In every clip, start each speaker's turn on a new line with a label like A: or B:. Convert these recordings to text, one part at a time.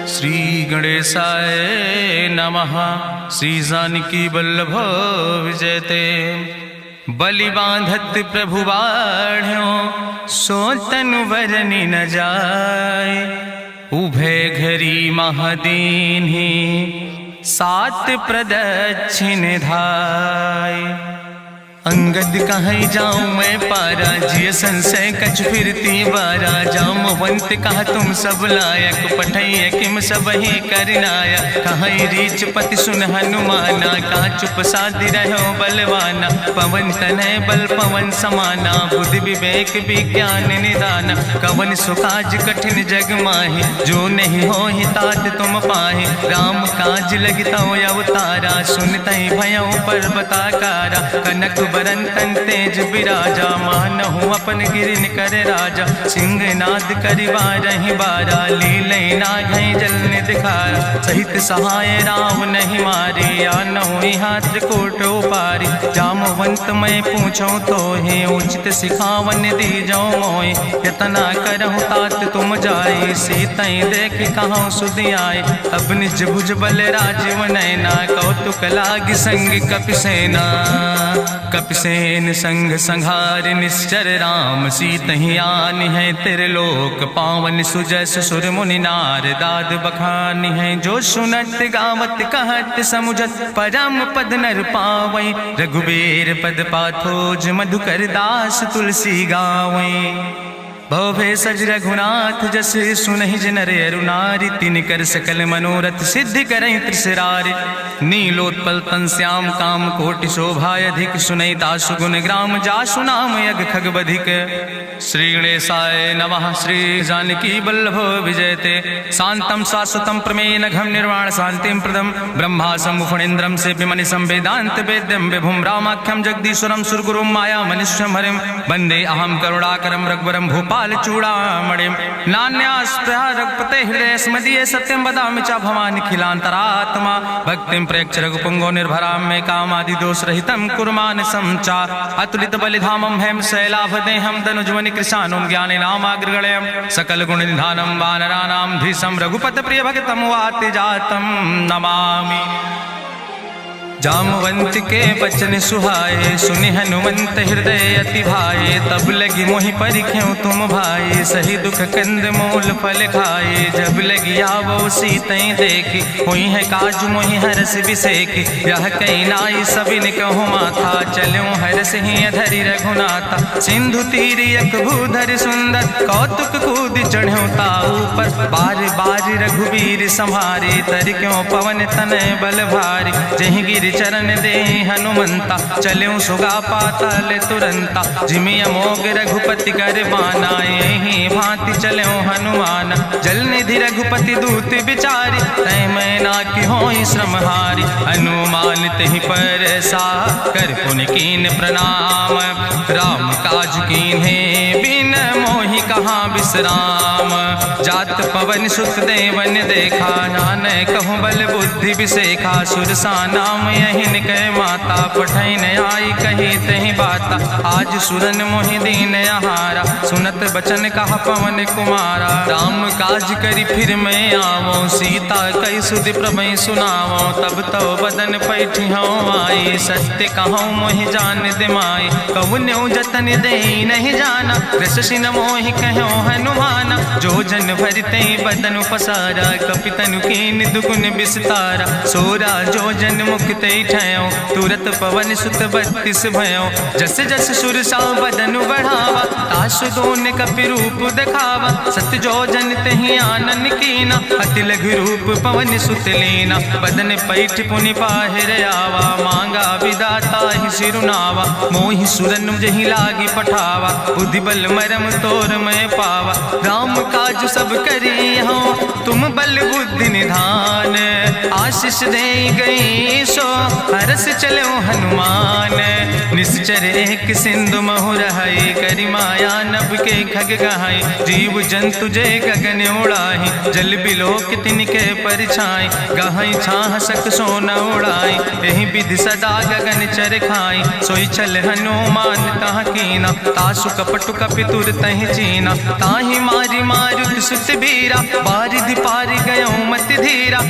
A: श्री गणेशाय नमः। श्री जानकी वल्लभ विजयते। बलि बांधत प्रभु बाढ़ो सो तनु बरनि न जाय। उभय घरी महादीन्हि सात प्रदक्षिण धाय। अंगद कहीं जाऊं मैं पारा जिय संशय कछ फिरती बारा। जामवंत कहा तुम सब लायक पठैय किम सब ही करनाया। कहीं रीच पति सुन हनुमाना कहा चुप साधि रहो बलवाना। पवन तनय बल पवन समाना बुद्धि विवेक विज्ञान निदाना। कवन सुकाज कठिन जग माहि जो नहीं हो ही तात तुम पाहि। राम काज लगता अवतारा सुनतहि भयउ पर्वताकारा। कनक बरन तन तेज बिराजा मानहु अपन गिरिन कर राजा। सिंह नाद करिवारहि बारा लीलय नागहि जल निधिखारा। सहित सहाय राम नहीं मारे आनहु यहाँ त्रिकोट उपारी। जामवंत मैं पूछूं तो हे उचित सिखावन दीजो मोय। यतना करहु तात तुम जाए सीतई देख कहूँ सुधि आए। अब निज भुज बल राजीव नैना कौतुक लाग संग कपिसेना। कपिसेन संग संहार निश्चर राम सीतहि आनि है त्रिलोक पावन। सुजस सुर मुनि नार दाद बखानि है। जो सुनत गावत कहत समुझत परम पद नर पावै। रघुबीर पद पाथोज मधुकर दास तुलसी गावै। भव सज रघुनाथ जस सुनहि जनर अरुनारि। तिन कर सकल मनोरथ सिद्धि करहि त्रिसरारि। नीलोत्पल तन श्याम काम कोटि शोभाय अधिक। सुनहि तासु गुण ग्राम जासु नाम यज्ञ खग बधिक। श्री गणेशाय नमः। श्री जानकी वल्लभ विजयते। शांतम शाश्वतम प्रमेय घम निर्वाण शांतिम प्रदम। ब्रह्मा शंभु फणीन्द्रम सेव्य मनिषं वेदांत वेद्यम विभुम रामाख्यम जगदीश्वरम सुरगुरुम माया मनिष्यम हरिम। वंदे अहम करुणाकरम रघुवरम भूपाल चूड़ामणिम। नान्यास्पृहा रघुपते हृदय स्मदीय सत्यम वदामि च भवानि खिलांतरात्मा। भक्तिम प्रयच्छ रघुपुंगो निर्भराम मे कामादि दोष रहितम कुर्मान समचा। अतुलित बलिधामम हेम शैलाभदेहम दनुजवनि कृशानुम ज्ञाने नामाग्रगणयम। सकल गुण निधानम वानराणाम धीसम रघुपत प्रिय भगतम वाति जातम नमामि। जामवंत के बचन सुहाए सुनि हनुमंत हृदय अति भाए। तब लगी मोहि परिख्यों तुम भाई सही दुख कंद मूल फल खाए। जब लगी आवो सीतई देखी हुई है काज मोहि हरस बिसेखी। यह कई नाई सबिन कहूँ माथा चलो हरस ही धरि रघुनाथा। सिंधु तीर यक भूधर सुंदर कौतुक कूद चढ़्यो ताऊ पर। बार बार रघुबीर संहारे तर क्यों पवन तनय बल भारी। जहि गिर चरण दे हनुमंता चल्यों सुगा पाताल तुरंता। जिमि अमोघ रघुपति कर बाना यही भांति चल्यों हनुमान। जल निधि रघुपति दूत बिचारी तय मैना की होई श्रमहारी। हनुमान तहि पर सा कर पुनि कीन प्रणाम। राम काज कीन्हे बिन मोहि कहाँ विश्राम। जात पवन सुत देवन देखा नान कहूँ बल बुद्धि विसेखा। सुरसा नाम यही कह माता पठैन आई कही तही बाता। आज सुरन मोहि दीन आहारा सुनत बचन कहा पवन कुमारा। राम काज करी फिर मैं आवो सीता कई सुधि प्रभु सुनावो। तब तो बदन पैठी हूँ आई सत्य कहूँ मोहि जान दिमाई। कहुन्यु जतन दे नहीं जाना रस सिन मोहि कहो हनुमाना। जो जन भरते बदन पसारा कपितनु कीन दुगुन विस्तारा। सोरा जो जन मुक्त ठयो तुरत पवन सुत 32 भयो। जस जस सुरसा बदन बढ़ावा तासु दोन कपि रूप दिखावा। सत जो जन तहि आनन कीना अति लघु रूप पवन सुत लीना। बदन पैठ पुनि पाहिर आवा मांगा विदाता ही सिरुनावा। मोहि सुरन जहि लागी पठावा बुद्धि बल मरम तोर मैं पावा। राम काज सब करी हूँ तुम बल बुद्धि निधान। आशीष दे गई सो हरस चलो हनुमान। निश्चर एक सिंधु महु रहाई करी माया नभ के खग गहाई। जीव जंतु जय गगन उड़ाही जल बिलोक तिनके परिछाई। गहाई छाह सक सोन उड़ाई यही विधि सदा गगन चर खाई। सोई चल हनुमान तह कीना तासु कपटु कपितुर तहि चीना। ताहि मारी मारुत सुत बीरा बारिधि पारि गयो मति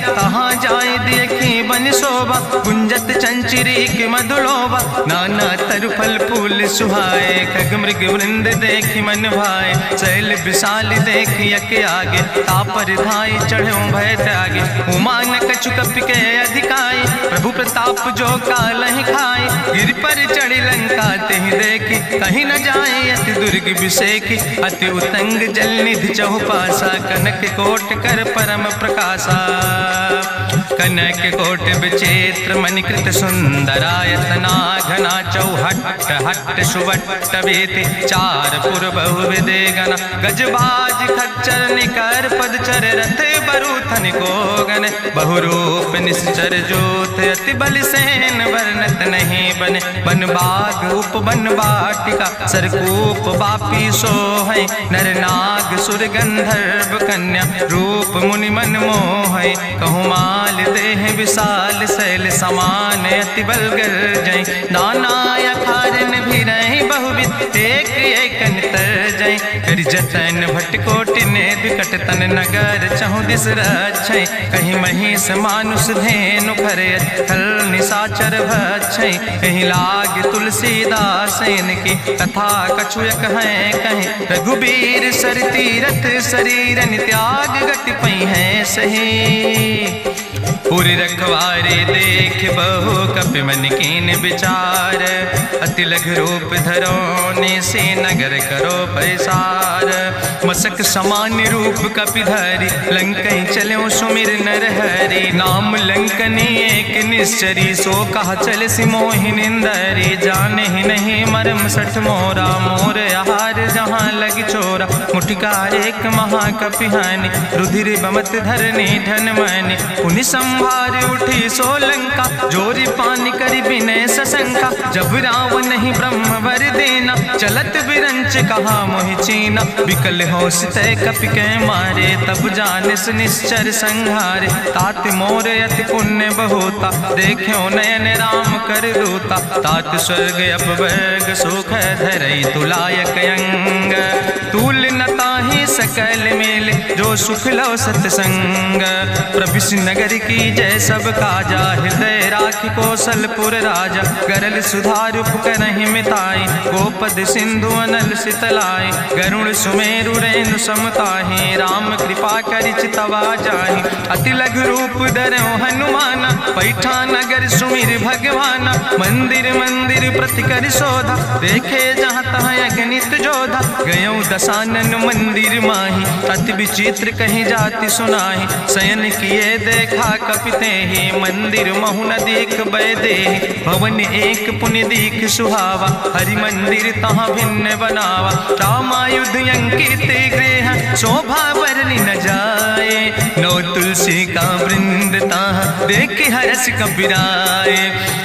A: तहाँ जाए देखी बन शोभा, गुंजत चंचिरी की मधुलोभा, नाना तरु फल फूल सुहाए, खग मृग वृंद देखी मन भाए, शैल विशाल देखी यके आगे, तापर धाई चढ़ो भय त्यागे, उमान कछु कपि के अधिकाई, प्रभु प्रताप जो कालहि खाए, गिर पर चढ़ी लंका तेहि देखी, कहीं न जाए अति दुर्ग विषेखी, अति उतंग जल निधि चहुपासा, कनक कोट कर परम प्रकाशा, कनक कोट विचित्र मणिकृत सुंदरायतना, घना चौहट्ट हट्ट सुवट्ट वेति, चार पुर बहुविधे गण, गजबाज खच्चर निकर पदचर, रथ बरूथन को गण, बहुरूप निश्चर जोत, अति बल सेन वर्णत नहीं बने, बन बाग उप बन बाटिका, सरकूप बापी सोहै, नर नाग सुर गंधर्व कन्या, रूप मुनि मन मोहै, कहूँ माल देह विशाल शैल समान, अति बल गर्जै, नाना अखारन भी रही बहुविध, एक एक अंतर जय, कर जतन भटकोटि ने विकट तन नगर, चहु दिस रक्षै, कहीं महिष मानुष धेनु खरे, खल निशाचर भक्षै, कहीं लाग तुलसीदास इनकी, कथा कछुयक है कहीं, रघुबीर सर तीरथ शरीरन त्याग गति पई है सही, पूरी रखवारे देख बहु कपि मन कीन विचार, अति लघु रूप धरो से नगर करो पैसार, मसक समान रूप कपि धरि, लंकई चलो सुमिर नर हरि, नाम लंकनी एक निश्चरी, सो कहा चल सिमोहि निंदरी, जाने ही नहीं मरम सठ मोरा, मोर आहार जहाँ लग चोरा, मुठिका एक महाकपि हानि, रुधिर बमत धरनी धन मनि, पुनि संभार उठी सोलंका, जोरी पानी करी विनय सशंका, जब रावण नहीं ब्रह्म वर देना, चलत बिरंच कहा मोहि चीना, विकल होश तय कपि के मारे, तब जानिस निश्चर संहारे, तात मोर अति पुण्य बहुता, देखो नयन राम कर दूता, तात स्वर्ग अपवर्ग सुख धरई तुलायक अंग, तूल न ताहि सकल मेल, जो सुख लो सतसंग, प्रभिस नगर की जय सब काजा, हृदय राखि कौशलपुर राजा, गरल सुधार करहि मिताई, गोपद सिंधु अनल सितलाई, गरुण सुमेरु रेणु समताहि, राम कृपा करि चितवा जाहि, अति लघु रूप धरौ हनुमाना, पैठा नगर सुमिर भगवाना, मंदिर मंदिर प्रति कर शोधा, देखे जहाँ तहाँ अगणित जोधा, गयौ दशानन मंदिर माही, अति विचित्र कहीं जाति सुनाही, शयन किए देखा कपिते ही, मंदिर महु न देख बैदे, भवन एक पुण्य दीख सुहावा, हरि मंदिर तहाँ भिन्न बनावा, रामायुध अंकित गृह, शोभा बरनी न जाए, नौ तुलसी का वृंद तहाँ देख हरस कबीराए,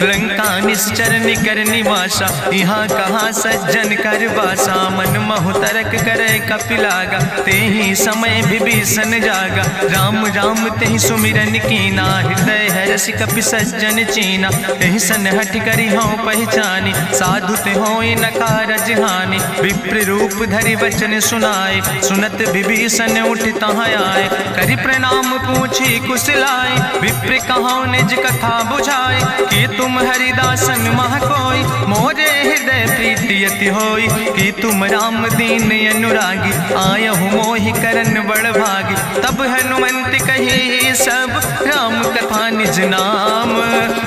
A: लंका निश्चर निकर निवासा, यहाँ कहाँ सज्जन कर वासा, मन महु तरक करे कपिलागा, तेहि समय विभीषण जागा, राम राम तेहि सुमिरन कीना, हृदय हरस कपि सज्जन चीना, तेहि सन हठ करि हूँ पहचानी, साधु ते होई न कारज हानि, विप्र रूप धरि वचन सुनाए, सुनत विभीषण उठ तहाँ आए, करि प्रणाम पूछी कुशलाए, विप्र कहाँ निज कथा बुझाए, कि तुम हरिदासन मह कोई, मोरे हृदय प्रीति अति होई, कि तुम राम दीन अनुरागी, आयहु मोहि करन बड़ भागी, तब हनुमंत कही सब राम कथा निज नाम,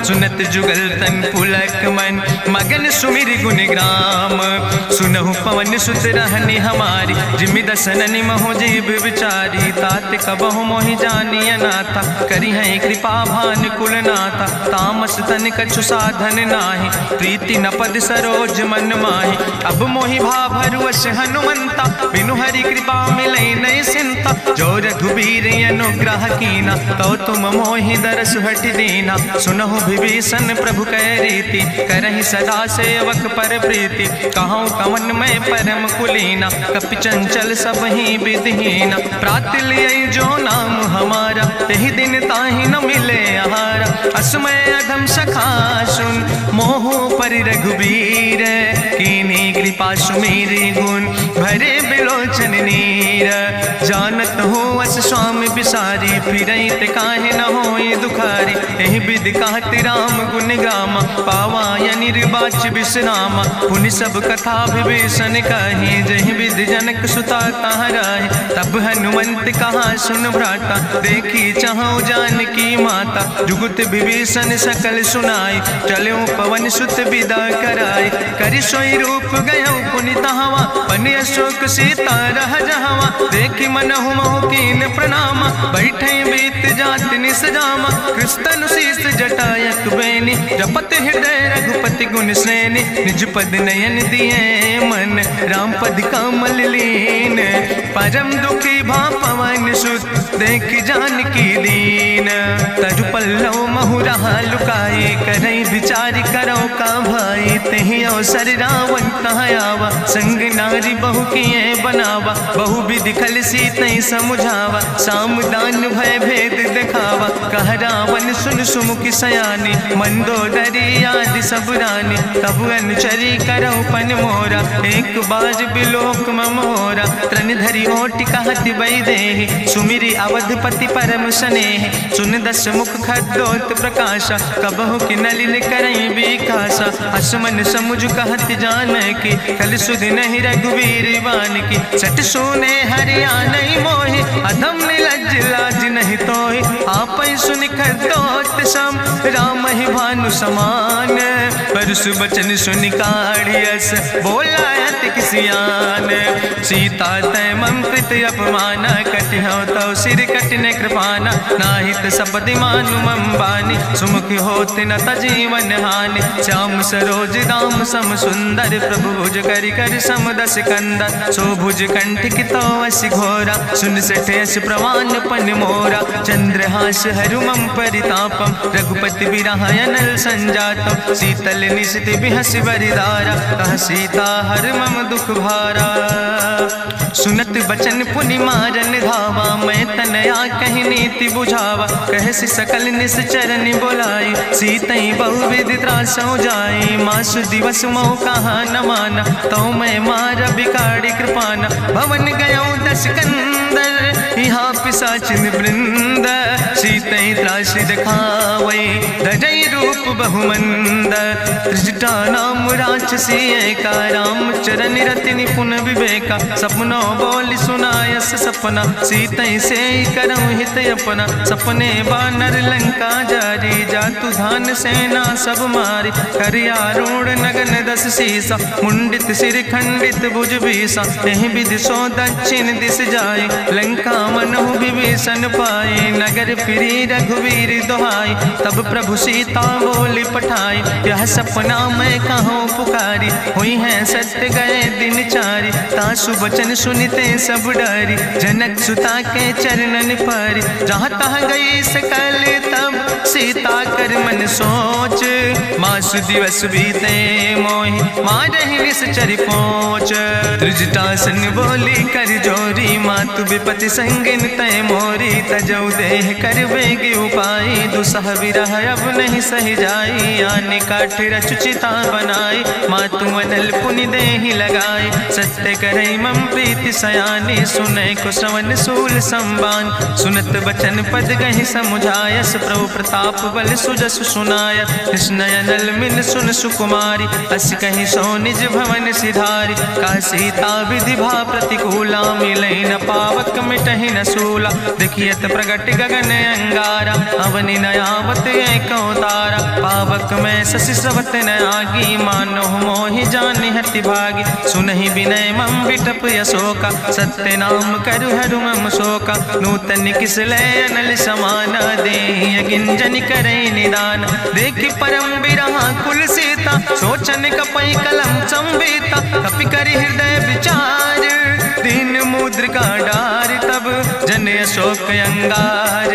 A: सुनत जुगल तन पुलक मन, मगन सुमिर गुण ग्राम, सुनहु पवन सुत रहनी हमारी, जिमि दसननि महु जीव विचारी, तात कबहु मोहि जानी अनाथा, करि हैं कृपा भान कुल नाथा, तामस तन कछु साधन नाही, प्रीति न पद सरोज मन माही, अब मोहि भाभरुवश हनुमंता, बिनु हरि कृपा मिलै नहीं सिंता, जो रघुबीर अनुग्रह कीना, तो तुम मोहि दरस हट दीना, सुनहु विभीषण प्रभु कै रीति, करहि सदा सेवक पर प्रीति, कहूँ कवन में परम कुलीना, कपि चंचल सब ही विधिहीना, प्रात लिय जो नाम हमारा, तेहि दिन ताहि न मिले आहारा, असमय अधम सखा सुन, मोहु पर रघुबीर, कीन्ही कृपा सुमेरि गुण, भरे बिलोचन नीर, जानत हूँ अस स्वामी बिसारी, फिरई ते काहे न होए दुखारी। एहि विधि कहत राम गुण गामा, पावा या निर्बाच विश्रामा। पुनि सब कथा विभीषण कही, जहि विधि जनक सुता कहाँ राहि। तब हनुमंत कहा सुन भ्राता, देखी चाहु जानकी माता। जुगुत विभीषण सकल सुनाई, चलो पवन सुत विदा कराई। करि सोई रूप गयो पुनि तहवा, बन अशोक सीता रह जहवा। देखी मनहु मोह कीन प्रणामा, बैठे बीत जात निस जामा। कृष्ण शीस जटायक बेनी, जपत हृदय रघुपति गुण श्रेणी। निज पद नयन दिए मन, राम पद कमल लीन। परम दुखी भा पवन सुत, देख जानकी दीन। तरु पल्लव महु रहा लुकाई, करई विचार करो का भाई। तेहि अवसर रावण तहाँ आवा, संग नारी बहु किए बनावा। बहु विधि खल सीतै समुझावा, साम दान भय भेद दिखावा। कह रावण सुन सुमुखी सयानी, मंदोदरी आदि सब रानी। तब अनुचरी करौ पन मोरा, एक बाज बिलोक ममोरा। तृण धरि ओटि कहत वैदेही, सुमिरि अवधपति परम स्नेह। सुन दस मुख खद्योत प्रकाशा, कबहु कि नलिन करई विकासा। असमन समुझ कहत जानकी, कल सुध नहीं रघुवीर बान की। सट सुने हरिया नहीं मोहि, अधम निलज्ज लाज नहीं तोहि। आपै सुनि खद्योत सम, राम ही भानु समान। परसु बचन सुनि काढ़ियस, बोला अति किसियान। सीता तै मम कृत अपमान, कटिहौ तौ सिर कटिन कृपाना। नाहित सपदि मानु मम बानी, सुमुख होत न तजीवन हानि। श्याम सरोज दाम सम सुंदर, प्रभु भुज करि कर सम दस कंदर। सो भुज कंठ की तो अस घोरा, सुन सठेस प्रवान पन मोरा। चंद्रहास हरु मम परितापम, रघुपति बिरहायनल संजातम। शीतल निशित बिहस बरिदारा, कह सीता हर मम दुख भारा। सुनत बचन पुनि मारन धावा, मैं तनया कहि नीति बुझावा। कहसि सकल निश्चरनि बोलाई, सीतई बहुविधि त्रासौ जाई। मासु दिवस मोह कहा न माना, तो मैं मार बिगाड़ी कृपाना। भवन गयो दस कंदर, यहाँ पिशाचिन वृंद। सीतई त्रास दिखावै, धजई रूप बहुमंद। त्रिजटा नाम राक्षसी एका, राम चरण रति निपुण विवेका। सपनो बोल सुनायस सपना, सीतई से करऊँ हित अपना। सपने बानर लंका जारी, जातु धान सेना सब मारी। करियारूढ़ नगन दस सीसा, मुंडित सिर खंडित भुज बीसा। एहि विधि सो दक्षिण दिस जाए, लंका मनहु विभीषण पाए। नगर फिरी रघुवीर दोहाई, तब प्रभु सीता बोली पठाई। यह सपना मैं कहूँ पुकारी, हुई है सत्य गए दिन चारी। तासु वचन सुनिते सब डरी, जनक सुता के चरणन परी। जहाँ तहाँ गई सकल तब, सीता कर मन सोच। मास दिवस बीते मोहि, मारहि निश्चर पहुँच। त्रिजटासन बोली कर जोरी, मातु विपति संगिन तय मोरी। तजौ देह कर बेग उपाय, दुसह विरह अब नहीं सही जाई। आने काठ रचुचिता बनाई, मातु अनल पुनि देहि लगाई। सत्य करई मम प्रीति सयानी, सुनै को श्रवण सूल संबान। सुनत बचन पद गहि समुझायस, प्रभु प्रताप बल सुजस सुनाय। कृष्णयनल मिल सुन सुकुमारी, अस कहि सो निज भवन सिधारी। का सीता विधि भा प्रतिकूला, मिलै न पावक मिटहि न सूला। देखियत प्रगट गगन अंगारा, अवनि न आवत एको तारा। पावक में शशि स्रवत न आगी, मानो मोहि जानि हति भागी। सुनहि विनय मम विटप यशोका, सत्य नाम करु हरु मम शोका। नूतन किस लय अनल समाना, देहि अगिंजन करई निदान। देखि परम बिरहा कुल सीता, सोचन कपई कलम संवेता। कपि करि हृदय विचार, दीन मुद्रिका डार। तब जन अशोक अंगार,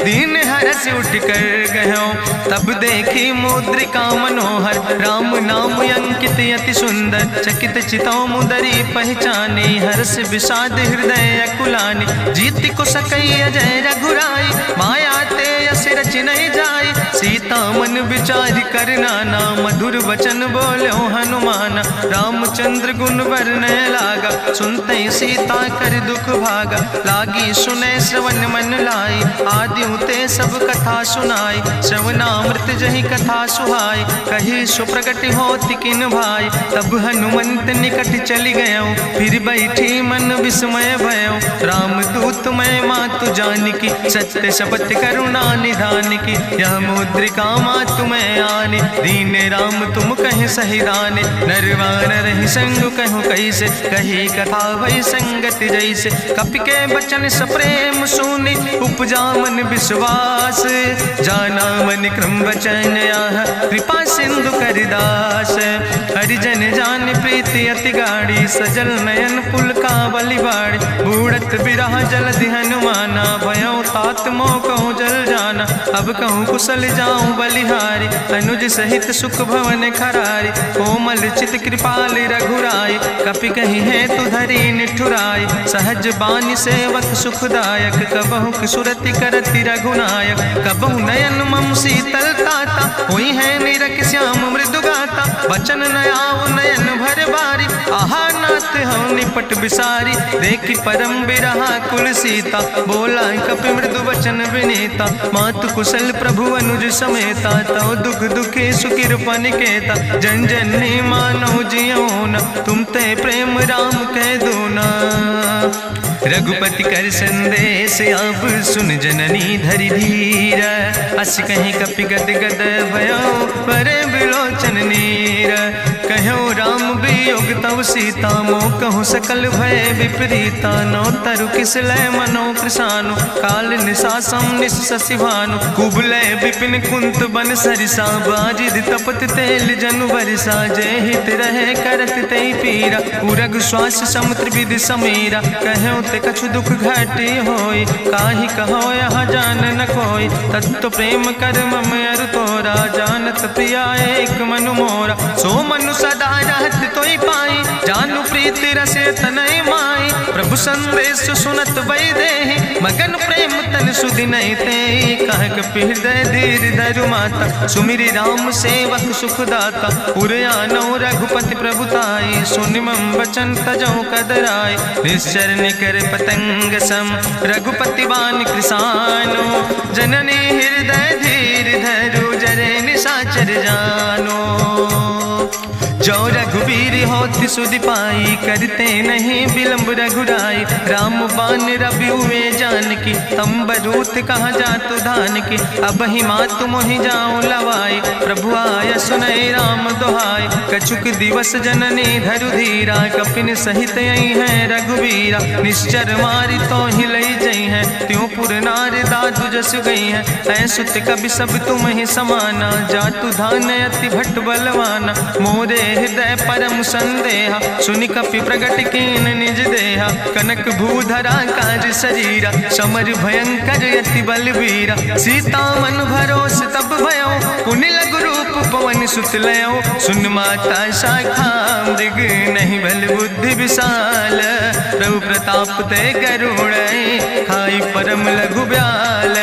A: दीन हरस उठ कर गयो। तब देखी मुद्रिका मनोहर, राम नाम अंकित अति सुंदर। चकित चितौ मुदरी पहचानी, हर्ष विषाद हृदय अकुलानी। जीत को सकई अजय रघुराई, माया ते यस रच बच नहीं जाए। सीता मन विचार कर नाना, मधुर वचन बोलो हनुमान। रामचंद्र गुण वर्णय लागा, सुनते सीता कर दुख भागा। लागी सुने श्रवण मन लाई, आदिउ ते सब कथा सुनाई। श्रवणामृत जहि कथा सुहाई, कही सुप्रगट होति किन भाई। तब हनुमंत निकट चली गयो, फिर बैठी मन विस्मय भयो। रामदूत मैं मातु जानकी, सत्य शपथ करुणा निधान की। यह मुद्रिका मातु मैं आने, दीन राम तुम कहे सही दाने। नरवान रही संग कहूँ कैसे, कही कथा वही संगत जैसे। कपि के बचन सप्रेम सुनी, उपजा मन विश्वास। जाना मन क्रम वचन आह, कृपा सिंधु करिदास। हरिजन जान प्रीति अति गाढ़ी, सजल नयन पुलकावली बाड़ी। बूढ़त बिरह जलधि हनुमाना, भयो तात मोह कहूँ जल जाना। अब कहूँ कुशल जाऊँ बलिहारी, अनुज सहित सुख भवन खरारी। कोमल चित कृपाल रघुराई, कपि कही है तु धरी निठुराई। सहज बानी सेवक सुखदायक, कबहु किशुरति करति रघुनायक। कबहु नयन मम शीतल ताता, हुई है निरख श्याम मृदु गाता। बचन नयाव नयन भर बारी, आहा नाथ हम निपट बिसारी। देखि परम बिरहा कुल सीता, बोला कपि मृदु वचन विनीता। मातु कुशल प्रभु अनुज समेता, तव दुख दुखे सुकृपा निकेता। जन जननी मानव जियो न, तुम ते प्रेम राम कह दो ना। रघुपति कर संदेश अब सुन जननी धरि धीर। अस कहीं कपि गद गद भयो, परे बिलोचन नीर। कहो राम वियोग तव सीता, मोह कहूँ सकल भय विपरीता। नौ तरु किस लय मनो कृशानु, काल निशासम निशि भानु। कुबलय विपिन कुंत बन सरिसा, बाजिद तपत तेल जनु बरिसा। जय हित रहे करत ते पीरा, उरग श्वास समुद्र विधि समीरा। कहो ते कछु दुख घाटी होई, काहि कहो यहाँ जान न कोई। तत्व प्रेम कर मम अरु तोरा, जानत प्रिया एक मनु मोरा। सो मनु सदा रहत तोई पाई, जानु प्रीति रसे तनय माई। प्रभु संदेश सुनत वै देहि, मगन प्रेम तन सुधि नहीं ते। कह कपि हृदय धीर धरु माता, सुमिरि राम सेवक सुख दाता। उरयानो रघुपति प्रभुताई, सुनि मम वचन तजौ कदराई। निश्चर निकर पतंग सम, रघुपति बान कृसानो। जननी हृदय धीर धरु, जरे निशाचर जानो। जो रघुबीर होति सुधि पाई, करते नहीं विलम्ब रघुराई। राम बान रवि हुए जानकी, तम्बरूत कहाँ जातु धान की। अब ही मातु मोहि जाऊँ लवाई, प्रभु आय सुनय राम दुहाई। कछुक दिवस जननी धरु धीरा, कपिन सहित यही है रघुबीरा। निश्चर मारी तो ही लई जई है, त्यों पुर नार दादु जसु गई है। ऐसुत कभी सब तुम ही समाना, जातु धान अति भट बलवाना। मोरे हृदय परम संदेहा, सुनि कपि प्रगट कीन निज देहा। कनक भूधरा काज शरीरा, समर भयंकर यति बलवीरा। सीता मन भरोस तब भयो, पुनि लघु रूप पवन सुत लयो। सुन माता शाखा मृग, नहीं बल बुद्धि विशाल। प्रभु प्रताप ते करुणै, खाई परम लघु ब्याल।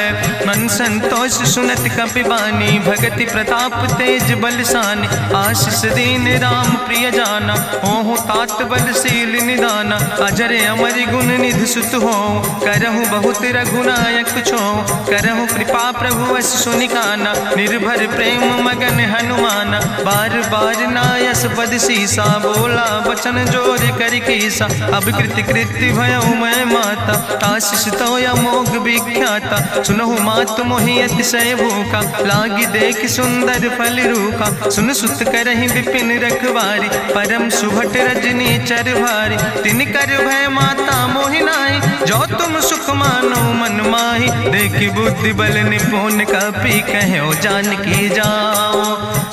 A: मन संतोष सुनत कपि बानी, भगति प्रताप तेज बलसानी। आशीष दीन राम प्रिय जाना, हो तात बलशील निदाना। अजर अमर गुण निधि सुत हो, करहु बहुत रघुनायक छो। करहु कृपा प्रभु अस सुनिकाना, निर्भर प्रेम मगन हनुमाना। बार बार नायस पद सीसा, बोला वचन जोर कर कीसा। अब कृति कृति भयो मैं माता, आशीष तो अमोघ विख्याता। सुनहु मात मोहि अतिशय भूखा, लागी देख सुंदर फल रूखा। सुन सुत करहि विपिन रखवारी, परम सुभट रजनी चर भारी। तिन कर भय माता मोहि नाहि, जो तुम सुख मानो मन माहि। देखि बुद्धि बल निपुण कपि कहो जानकी जाओ।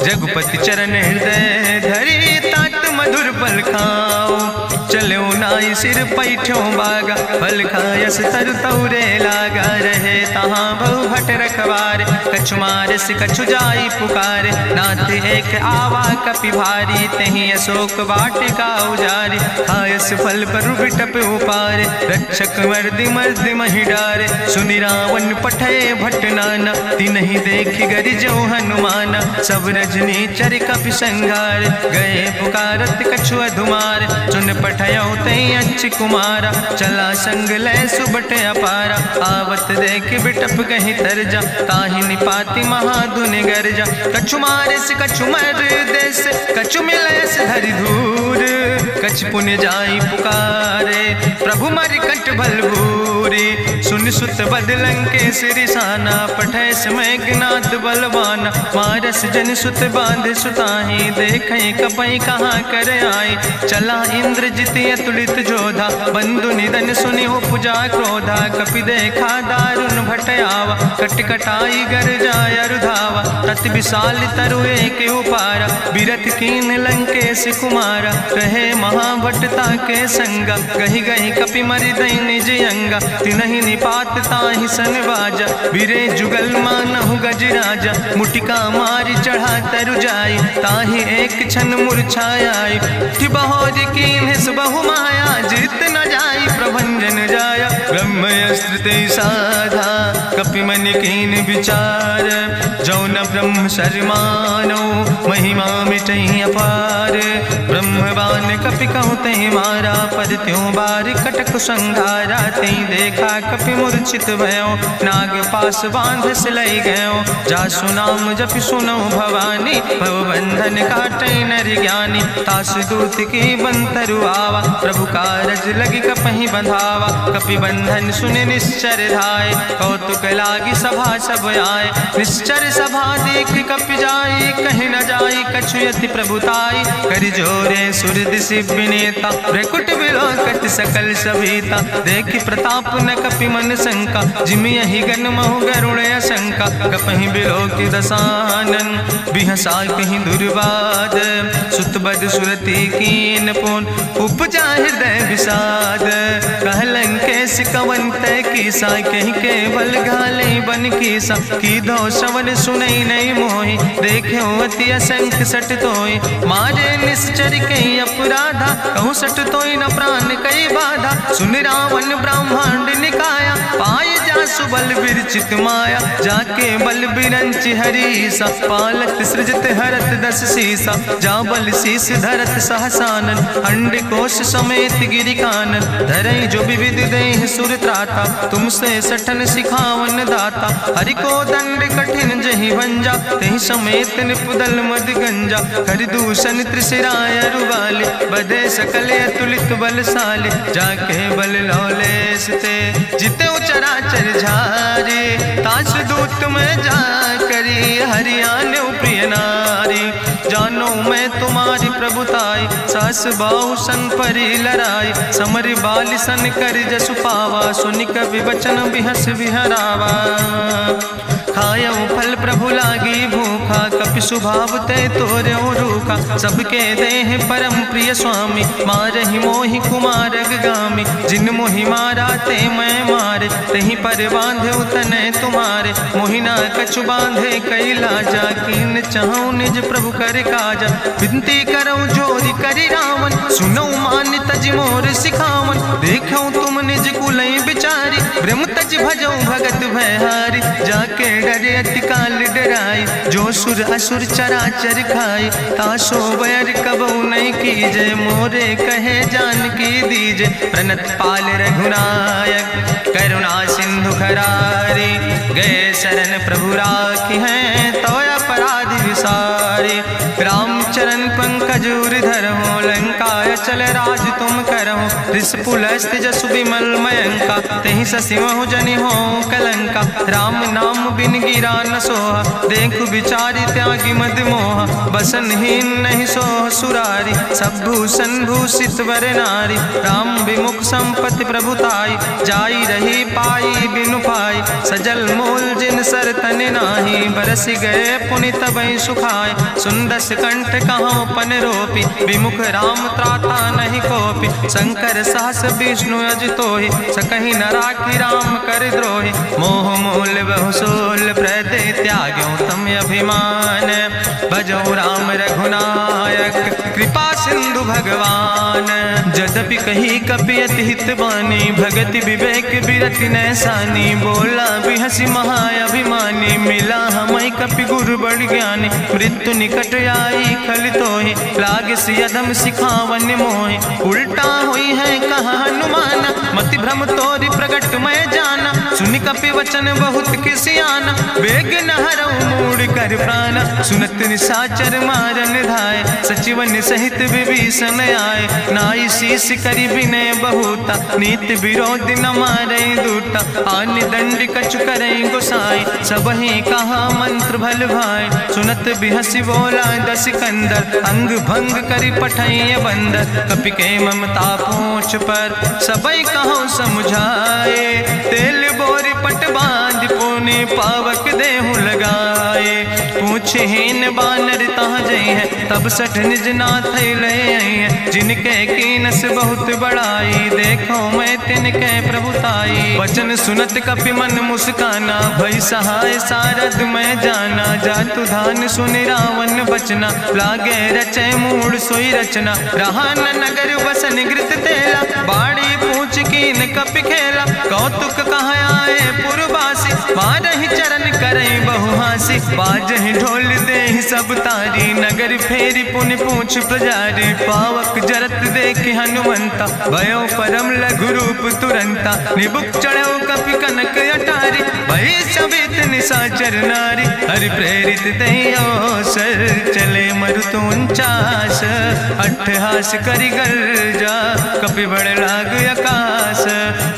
A: जगुपति चरण हृदय धरि, तात मधुर फल खाओ। चलो नाई सिर पैठो बागा, फल खायस तरु तौरे लागा। रहे तहाँ बहु भट रखवार, कछु मारस कछु जाई पुकार, नाथ एक आवा कपि भारी, तहीं अशोक वाटिका उजारी, खायस फल पर बिटप उपार, रक्षक मर्दि मर्दि महि डारे, सुनि रावण पठय भट नाना, तिन्हि देखि गरिजो हनुमाना, सब रजनी चर कपि संघार, गए पुकारत कछु अधुमार, सुन पठयो तई अच्छ कुमारा, चला संग लय सुबट अपारा, आवत देख बिटप कहीं तरजा, ताहि निपाति महाधुनि गर्जा, कछु मारिस कछु मर देस, कछु मिलयस धरि धूर, कछ पुण्य जाई पुकारे, प्रभु मर कंठ बलबूरी, सुन सुत बदलं के सिरिसाना, पठय समय ज्ञात बलवाना, मारस जन सुत बांध सुताही, देखें कपई कहाँ कर आए, चला इंद्रजित अतुलित जोधा, बंधु निधन सुनि उपजा क्रोधा, कपि देखा दारुण भटयावा, कट कटाई गर जाय रुधावा, तत विशाल तरु एक उपारा, बिरथ कीन लंकेश कुमारा, रहे महाभटता के संगा, गहि गहि कपि मरि दई निज अंगा, तिनहि निपात ताहि सन बाजा, बिरे जुगल मानहु गजराजा, मुटिका मारि चढ़ा तरु जाई, ताहि एक क्षण मूर्छाई, बहोर कीन बहु माया, जीत न जाई प्रभंजन जाया, ब्रह्मस्त्र ते साधा, कपि मन कीन विचार, जो न ब्रह्म शर्मानो, महिमा मिटई अपार, ब्रह्मवान कपि कहु तहि मारा, पद त्यों बार कटक संघारा, तई देखा कपि मूर्छित भयो, नाग पास बांध सिलई गयो, जासु नाम जपि सुनो भवानी, भव बंधन काटै नर ज्ञानी, तास दूत की बंतरु आवा, प्रभु कारज लगी कपहि बंधावा, कपि बंधन सुनि निश्चर धाय, कौतुक लागी सभा सब आए, निश्चर सभा देख कपि जाई, कहीं न जाई कछु यति प्रभुताई, करि जोरे सुर दिसि विनेता, भ्रकुट विलोकत सकल सभीता, देखि प्रताप न कपि मन शंका, जिमि यहि गन महु गरुण शंका, कपहि बिलोकि दसानन, बिहसा कहीं दुर्वाद, सुत बद सुरति कीन पुन, उपजा हृदय विषाद, कहलन केस कवन तय कीसा, कहीं केवल घाले बन कीसा, की दो श्रवण सुनई नहीं मोहि, देख्यो अति असंख्य सट तोय, मारे निश्चर कई अपराधा, कहूँ सट तोय न प्राण कई बाधा, सुन रावण ब्रह्मांड निकाया, पाए जासु बल विरचित माया, जाके बल बिरंच हरीसा, पालक सृजत हरत दस सीसा, जा बल शीस धरत सहसानन, अंड कोश समेत गिरि कानन, धरई जो विविध देह सुर त्राता, तुमसे सठन सिखावन दाता, हरि को दंड कठिन जहि भंजा, तहि समेत निपुदल मद गंजा, कर दूषण त्रिशिराय रुवाले, बदे सकल अतुलित बलशाले, जाके बल लौलेस ते, जिते चराचर झारे, तास दूत में जा करी, हरियाण प्रिय नारी, जानो मैं तुम्हारी प्रभुताई, सास बाहु सन परी लड़ाई, समर बाल सन कर जसु पावा, सुनि कवि वचन बिहस बिहरावा, खायो फल प्रभु लागी भूखा, कपि स्वभाव ते तोर्यो रूखा, सबके देह परम प्रिय स्वामी, मारहि मोहि कुमार गामी, जिन मोहि मारा ते मैं मारे, तहीं पर बांधे तने तुम्हारे, मोहिना कछु बांधे कई लाजा, कीन चाहूं निज प्रभु कर काजा, विनती करऊं जोरी करि रावण, सुनऊ मान तज मोर सिखावन, देखऊं तुम निज कुलई बिचारी, ब्रह्म तज भजऊं भगत भयहारी, जाके डरे अति काल डराई, जो सुर असुर चराचर खाई, तासो बैर कबऊ नहीं कीजे, मोरे कहे जान की दीजे, प्रणत पाल रघुनायक करुणा सिंधु खरारी, गए शरण प्रभु राखी हैं तो अपराध विसारी, रामचरण पंकज उर्धर हो, लंकाय चल राज तुम करहो, रिसपुलस्त जसु विमल मयंका, तेहि ससिमहु जनि हो कलंका, राम नाम बिन गिरा न सोहा, देखु बिचारी त्यागी मद मोहा, बसनहीन नहीं सोह सुरारी, सब भूषण भूषित वर नारी, राम विमुख संपत्ति प्रभुताई, जाई रही पाई बिनु पाई, सजल मूल जिन सर तन नाही, बरस गए पुनि तबई सुखाय, सुंदस कंठ कहाँ पन रोपी, विमुख राम त्राता माता नहीं कोपी। शंकर सहस विष्णु अजितोहि सकहि न राखी राम कर द्रोहि। मोह मूल बहुसूल प्रदे त्याग्यो तम अभिमान। भजो राम रघुनायक कृपा सिंधु भगवान। यद्यपि कही कपि अति हित बानी भगति विवेक बिरति नैसानी। बोला बिहसी महाअभिमानी मिला हमई कपि गुरु बड़ ज्ञानी। मृत्यु निकट आई खल तोहि लागे सियदम सिखावन मोहि। उल्टा हुई है कहा हनुमान मति भ्रम तोरि प्रगट मैं जाना। सुनि कपि वचन बहुत किसियाना वेग न हरऊ मूढ़ कर प्राण। सुनत निशाचर मारन धाय सचिवन सहित विभीषण आए। नाई शीस करि विनय बहुता नीति विरोध न मारे दूता। आन दंड कछु करे गोसाई सबहि कहा मंत्र भल भाई। सुनत बिहसी बोला दस कंदर अंग भंग करि पठैय बंदर। कपि के ममता पूछ पर सबई कहो समझाए। तेल बोरी पट बांध पुनि पावक देहु लगाए। पूछहीन बानर तहाँ जई है तब सठ निज नाथ ले आई है। जिनके कीनस बहुत बड़ाई देखो मैं तिनके प्रभुताई। वचन सुनत कपि मन मुस्काना भई सहाय सारद मैं जाना। जातु धान सुनि रावण बचना लागे रचे मूढ़ सोई रचना। रहा न नगर बसन घृत तेला बाड़ी पूछ कीन कपि खेला। कौतुक कहाँ आए पुरवासी मारहि चरण करई बहुहासी। बाजहि ढोल देहि सब तारी नगर फेरी पुनि पूछ प्रजारी। पावक जरत देखि हनुमंता भयो परम लघु रूप तुरंता। निबुक चढ़ो कपि कनक अटारी भई सवित निशाचर नारी। हरि प्रेरित तहि अवसर चले मरुत 49 अट्ठहास करि गर्जा कपि बड़ लाग आकाश।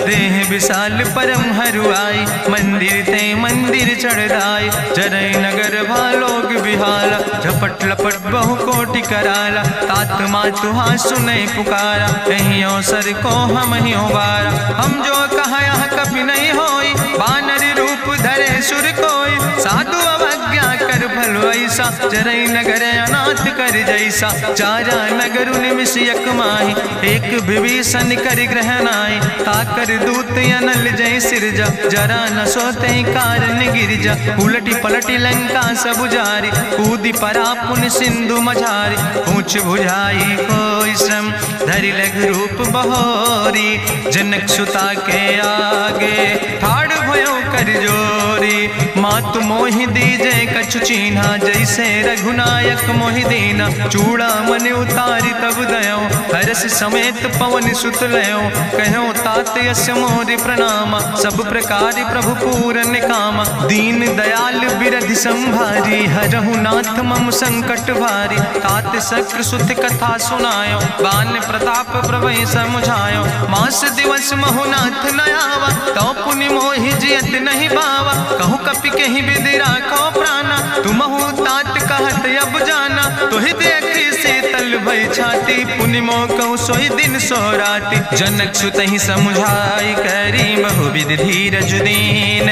A: देह विशाल परम हरुआई मंदिर ते मंदिर चढ़ाई। जरई नगर भालोग बिहाला झपट लपट बहु कोटि कराला। तात मातुहा सुनै पुकारा कहीं अवसर को हम ही बारा। हम जो कहा यह कपि नहीं होई बानर रूप धरे सुर कोई। साधु अवज्ञा कर भलो ऐसा जरई नगर अनाथ कर जैसा। चारा नगर निमिष यक माही एक विभीषण कर ग्रहणाई। ताकर दूत अनल जय सिरजा जरा न सोते कारण गिरजा। उलटी पलटी लंका सब जारी कूदी परा पुन सिंधु मझारी। पूछ बुझाई कोई श्रम धरि लघु रूप बहोरी। जनक सुता के आगे ठाड़ भयो कर जोरी। मातु मोहि दीजे कछु चीन्हा जैसे रघुनायक मोहि दीना। चूड़ा मन उतारी तब दयो हरस समेत पवन सुत लयो। कहो तात यस मोरि प्रणामा सब प्रकार प्रभु पूरन कामा। दीन दयाल बिरधि संभारी हरहु नाथ मम संकट भारी। तात शक्र सुत कथा सुनायो बान प्रताप प्रभय समुझायो। मास दिवस महुनाथ न आवा तो पुनि मोहि जियत नहीं बावा। कहु कपि कहि विधि राखो प्राणा तुमहु तात कहत अब जाना। तोहि देखी शीतल भई छाती पुनि मोह कहु सोई दिन सोराती। जनक सुतहि समुझाई करी बहुविधि धीरज दीन।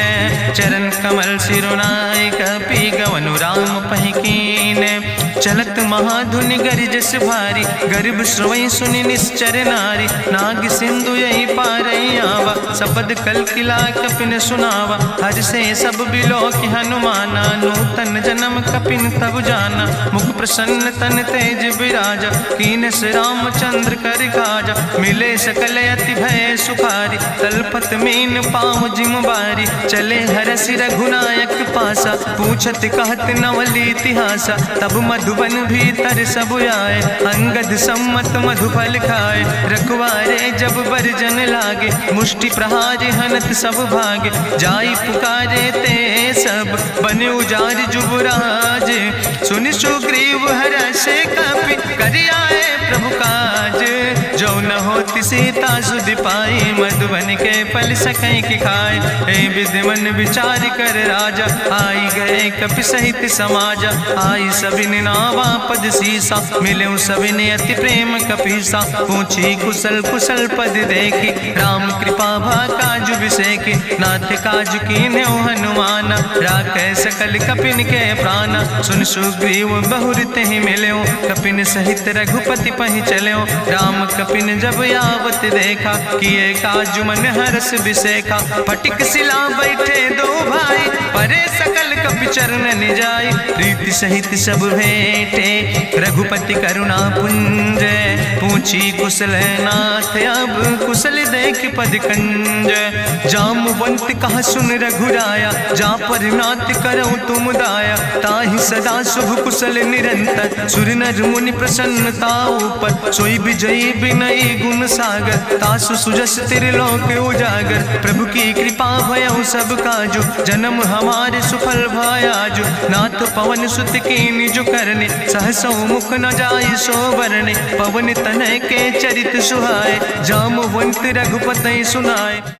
A: चरण कमल सिरुनाई कपि गवनु राम पहि कीन। चलत महाधुनि गरिजस भारी गर्भ श्रवई सुनि निश्चर नारी। नाग सिंधु यही पारई आवा शब्द कल किला कपिन सुनावा। हर से सब बिलो कि हनुमाना नूतन जन्म कपिन तब जाना। मुख प्रसन्न तन तेज विराजा कीन से रामचंद्र कर काजा। मिले सकल अति भय सुखारी तलपत मीन पाँव जिम बारी। चले हरसि रघुनायक पासा पूछत कहत नवल इतिहासा। तब मधुबन भीतर सब आए अंगद सम्मत मधुफल खाए। रखवारे जब बरजन लागे मुष्टि प्रहार हनत सब भागे। जाई पुकारे ते सब बने उजार जुबराज। सुनि सुग्रीव हर्षे कपि करि आए प्रभु काज। जो न होति सीता सुधि पाई, मधुबन के फल सकै की खाए। हे विधि मन विचार कर राजा, आई गए कपि सहित समाजा। आई सबिन नावा पद सीसा, मिले सबिन अति प्रेम कपीसा। पूछी कुशल कुशल पद देखी, राम कृपा भा काज बिसेकी। नाथ काज कीन्हे हनुमाना, राखै सकल कपिन के प्राणा। सुन सुग्रीव बहुर तेहि मिल्यो, कपिन सहित रघुपति पहि चल्यो। राम कपिन जब आवत देखा, किए काज मन हरस बिसेखा। फटिक सिला बैठे दो भाई, परे सकल कपि चरण जाय। प्रीति सहित सब भेंटे, रघुपति करुणा पुंज। पूछी कुशल नाथ, अब कुशल देख पद कंज। जामवंत कहा सुन रघुराया, जा पर नाथ करऊँ तुम दाया। ताहि सदा शुभ कुशल निरंतर, सुर नर मुनि प्रसन्नता ऊपर। सोई विजयी विनयी गुण सागर, तासु सुजस त्रिलोक उजागर। प्रभु की कृपा भयउ सब काजु, जन्म हमारे सुफल भयाजु। नाथ पवन सुत की निज करने, सहसौ मुख न जाय सो बरने। पवन तनय के चरित सुहाए, जामवंत रघुपति सुनाए।